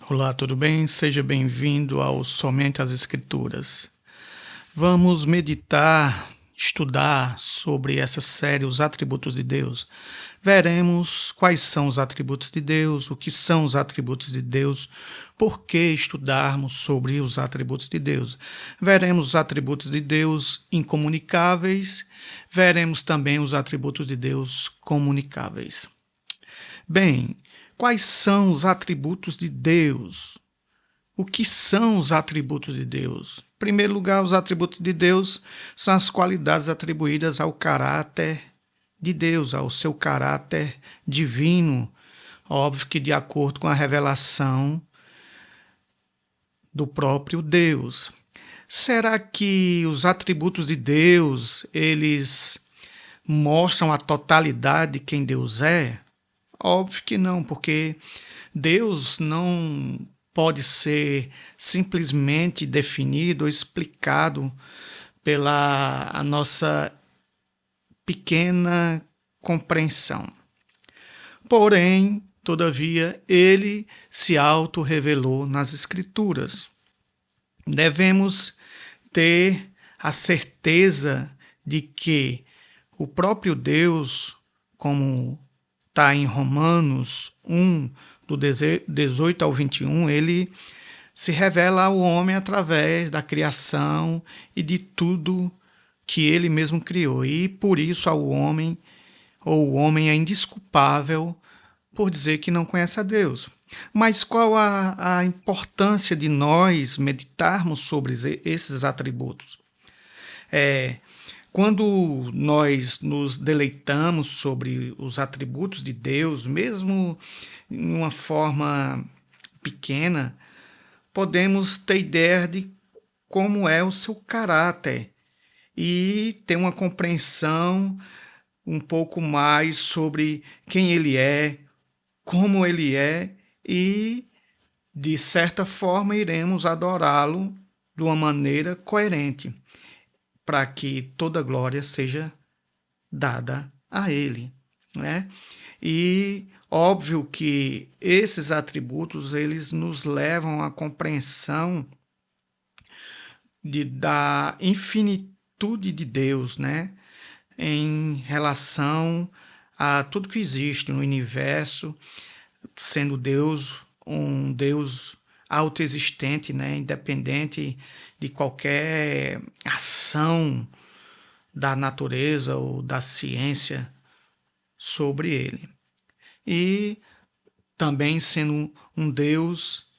Olá, tudo bem? Seja bem-vindo ao Somente as Escrituras. Vamos meditar, estudar sobre essa série, os atributos de Deus. Veremos quais são os atributos de Deus, o que são os atributos de Deus, por que estudarmos sobre os atributos de Deus. Veremos os atributos de Deus incomunicáveis, veremos também os atributos de Deus comunicáveis. Bem, quais são os atributos de Deus? O que são os atributos de Deus? Em primeiro lugar, os atributos de Deus são as qualidades atribuídas ao caráter de Deus, ao seu caráter divino. Óbvio que de acordo com a revelação do próprio Deus. Será que os atributos de Deus, eles mostram a totalidade de quem Deus é? Óbvio que não, porque Deus não pode ser simplesmente definido ou explicado pela a nossa pequena compreensão. Porém, todavia, ele se auto-revelou nas Escrituras. Devemos ter a certeza de que o próprio Deus, como está em Romanos 1, do 18 ao 21, ele se revela ao homem através da criação e de tudo que ele mesmo criou. E por isso o homem é indesculpável por dizer que não conhece a Deus. Mas qual a importância de nós meditarmos sobre esses atributos? Quando nós nos deleitamos sobre os atributos de Deus, mesmo em uma forma pequena, podemos ter ideia de como é o seu caráter e ter uma compreensão um pouco mais sobre quem ele é, como ele é e, de certa forma, iremos adorá-lo de uma maneira coerente, para que toda glória seja dada a Ele, né? E óbvio que esses atributos eles nos levam à compreensão da infinitude de Deus, né? Em relação a tudo que existe no universo, sendo Deus um Deus autoexistente, né? Independente de qualquer ação da natureza ou da ciência sobre ele. E também sendo um Deus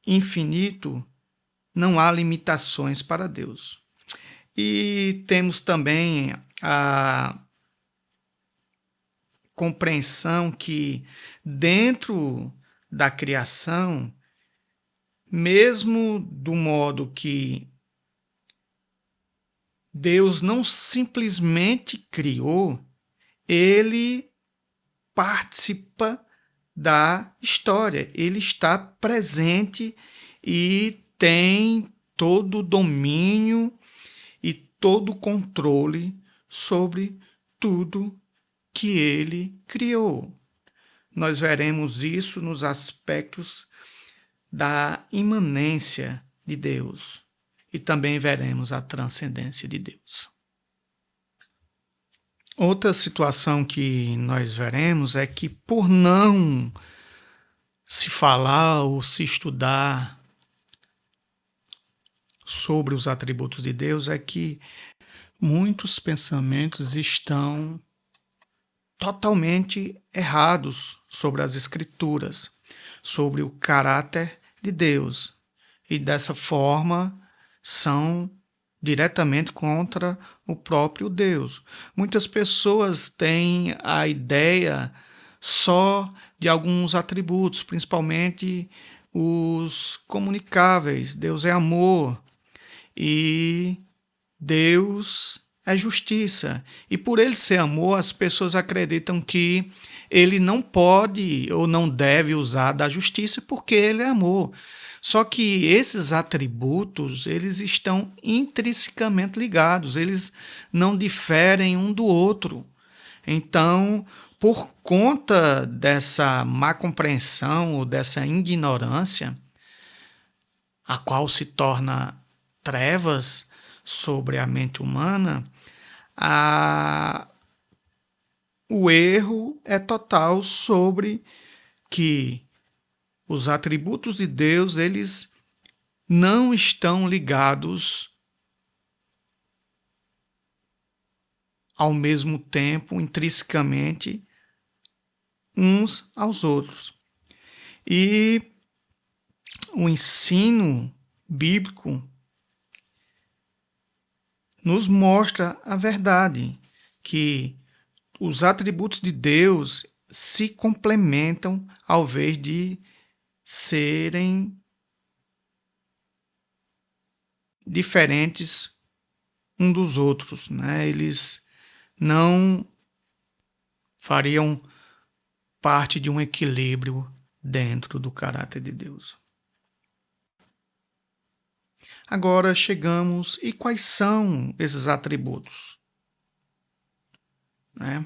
infinito, não há limitações para Deus. E temos também a compreensão que dentro da criação, mesmo do modo que Deus não simplesmente criou, ele participa da história, ele está presente e tem todo o domínio e todo o controle sobre tudo que ele criou. Nós veremos isso nos aspectos da imanência de Deus e também veremos a transcendência de Deus. Outra situação que nós veremos é que por não se falar ou se estudar sobre os atributos de Deus é que muitos pensamentos estão totalmente errados sobre as Escrituras, sobre o caráter de Deus, e dessa forma são diretamente contra o próprio Deus. Muitas pessoas têm a ideia só de alguns atributos, principalmente os comunicáveis. Deus é amor e Deus é justiça. E por ele ser amor, as pessoas acreditam que ele não pode ou não deve usar da justiça porque ele é amor. Só que esses atributos, eles estão intrinsecamente ligados, eles não diferem um do outro. Então, por conta dessa má compreensão ou dessa ignorância, a qual se torna trevas sobre a mente humana, o erro é total sobre que os atributos de Deus, eles não estão ligados ao mesmo tempo, intrinsecamente, uns aos outros. E o ensino bíblico nos mostra a verdade, que os atributos de Deus se complementam ao invés de serem diferentes um dos outros, né? Eles não fariam parte de um equilíbrio dentro do caráter de Deus. Agora chegamos, e quais são esses atributos? Né?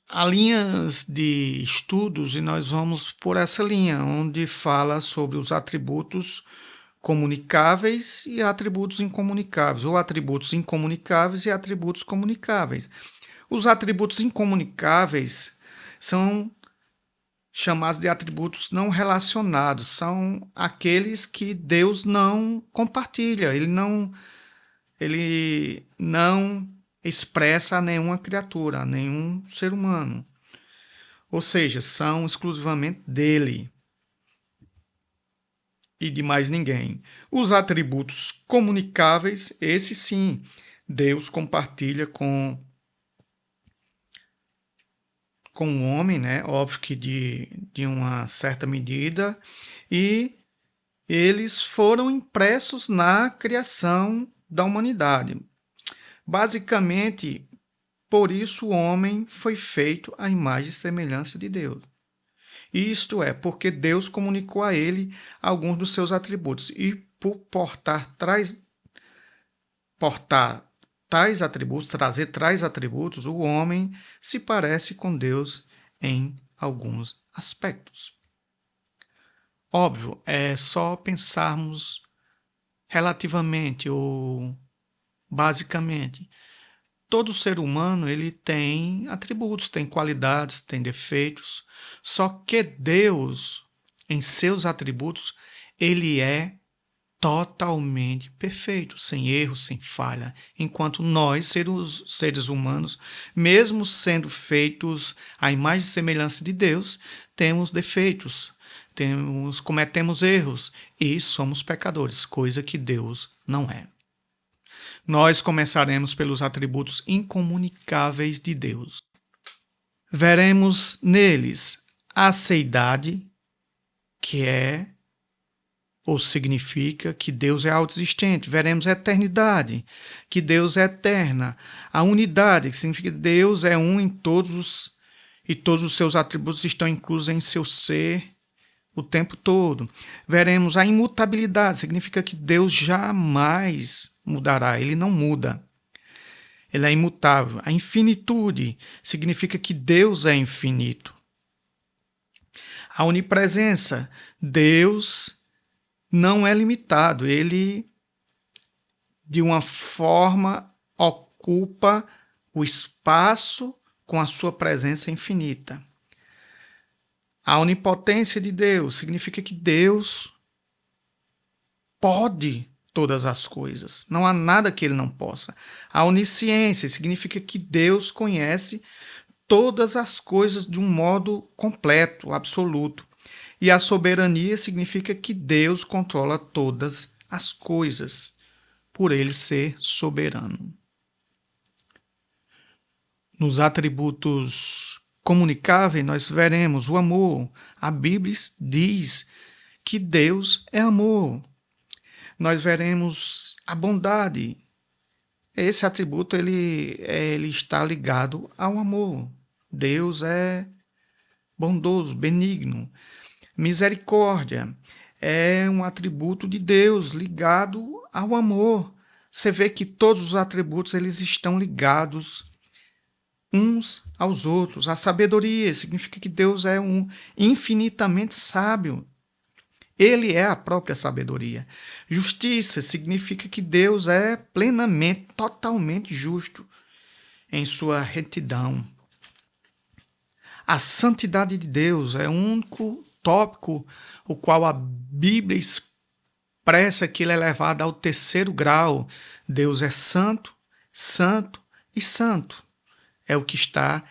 Há linhas de estudos e nós vamos por essa linha, onde fala sobre os atributos comunicáveis e atributos incomunicáveis, ou atributos incomunicáveis e atributos comunicáveis. Os atributos incomunicáveis são chamados de atributos não relacionados, são aqueles que Deus não compartilha, ele não expressa a nenhuma criatura, a nenhum ser humano. Ou seja, são exclusivamente dele e de mais ninguém. Os atributos comunicáveis, esses sim, Deus compartilha com o homem, né? Óbvio que de uma certa medida, e eles foram impressos na criação da humanidade. Basicamente, por isso o homem foi feito à imagem e semelhança de Deus. Isto é, porque Deus comunicou a ele alguns dos seus atributos. E por trazer tais atributos, o homem se parece com Deus em alguns aspectos. Óbvio, é só pensarmos relativamente ou basicamente. Todo ser humano ele tem atributos, tem qualidades, tem defeitos. Só que Deus, em seus atributos, ele é totalmente perfeito, sem erro, sem falha. Enquanto nós, seres humanos, mesmo sendo feitos à imagem e semelhança de Deus, temos defeitos, cometemos erros e somos pecadores, coisa que Deus não é. Nós começaremos pelos atributos incomunicáveis de Deus. Veremos neles a seidade, que é ou significa que Deus é autoexistente. Veremos a eternidade, que Deus é eterna. A unidade, que significa que Deus é um em todos e todos os seus atributos estão inclusos em seu ser o tempo todo. Veremos a imutabilidade, significa que Deus jamais mudará, ele não muda. Ele é imutável. A infinitude significa que Deus é infinito. A onipresença, Deus não é limitado, ele de uma forma ocupa o espaço com a sua presença infinita. A onipotência de Deus significa que Deus pode todas as coisas. Não há nada que ele não possa. A onisciência significa que Deus conhece todas as coisas de um modo completo, absoluto. E a soberania significa que Deus controla todas as coisas, por ele ser soberano. Nos atributos comunicáveis, nós veremos o amor. A Bíblia diz que Deus é amor. Nós veremos a bondade. Esse atributo ele está ligado ao amor. Deus é bondoso, benigno. Misericórdia é um atributo de Deus ligado ao amor. Você vê que todos os atributos eles estão ligados uns aos outros. A sabedoria significa que Deus é um infinitamente sábio. Ele é a própria sabedoria. Justiça significa que Deus é plenamente, totalmente justo em sua retidão. A santidade de Deus é o único tópico o qual a Bíblia expressa que ele é levado ao terceiro grau. Deus é santo, santo e santo. É o que está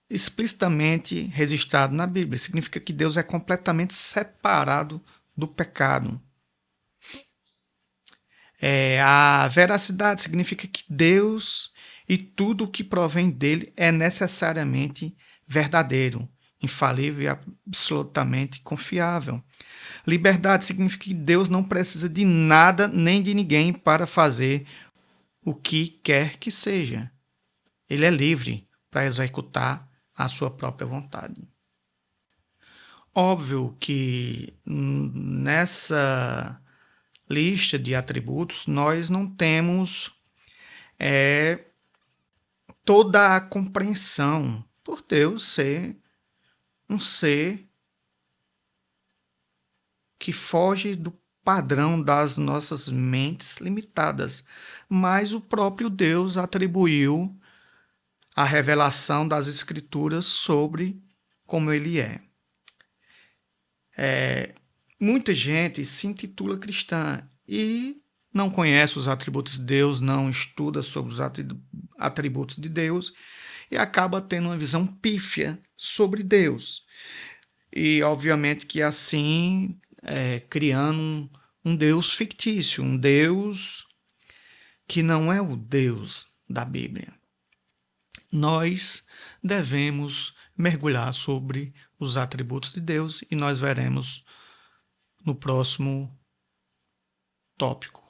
explicitamente registrado na Bíblia. Significa que Deus é completamente separado do pecado. A veracidade significa que Deus e tudo o que provém dele é necessariamente verdadeiro, infalível e absolutamente confiável. Liberdade significa que Deus não precisa de nada nem de ninguém para fazer o que quer que seja. Ele é livre para executar a sua própria vontade. Óbvio que nessa lista de atributos nós não temos toda a compreensão por Deus ser um ser que foge do padrão das nossas mentes limitadas, mas o próprio Deus atribuiu a revelação das Escrituras sobre como ele é. Muita gente se intitula cristã e não conhece os atributos de Deus, não estuda sobre os atributos de Deus e acaba tendo uma visão pífia sobre Deus. E, obviamente, que assim, criando um Deus fictício, um Deus que não é o Deus da Bíblia. Nós devemos mergulhar sobre os atributos de Deus e nós veremos no próximo tópico.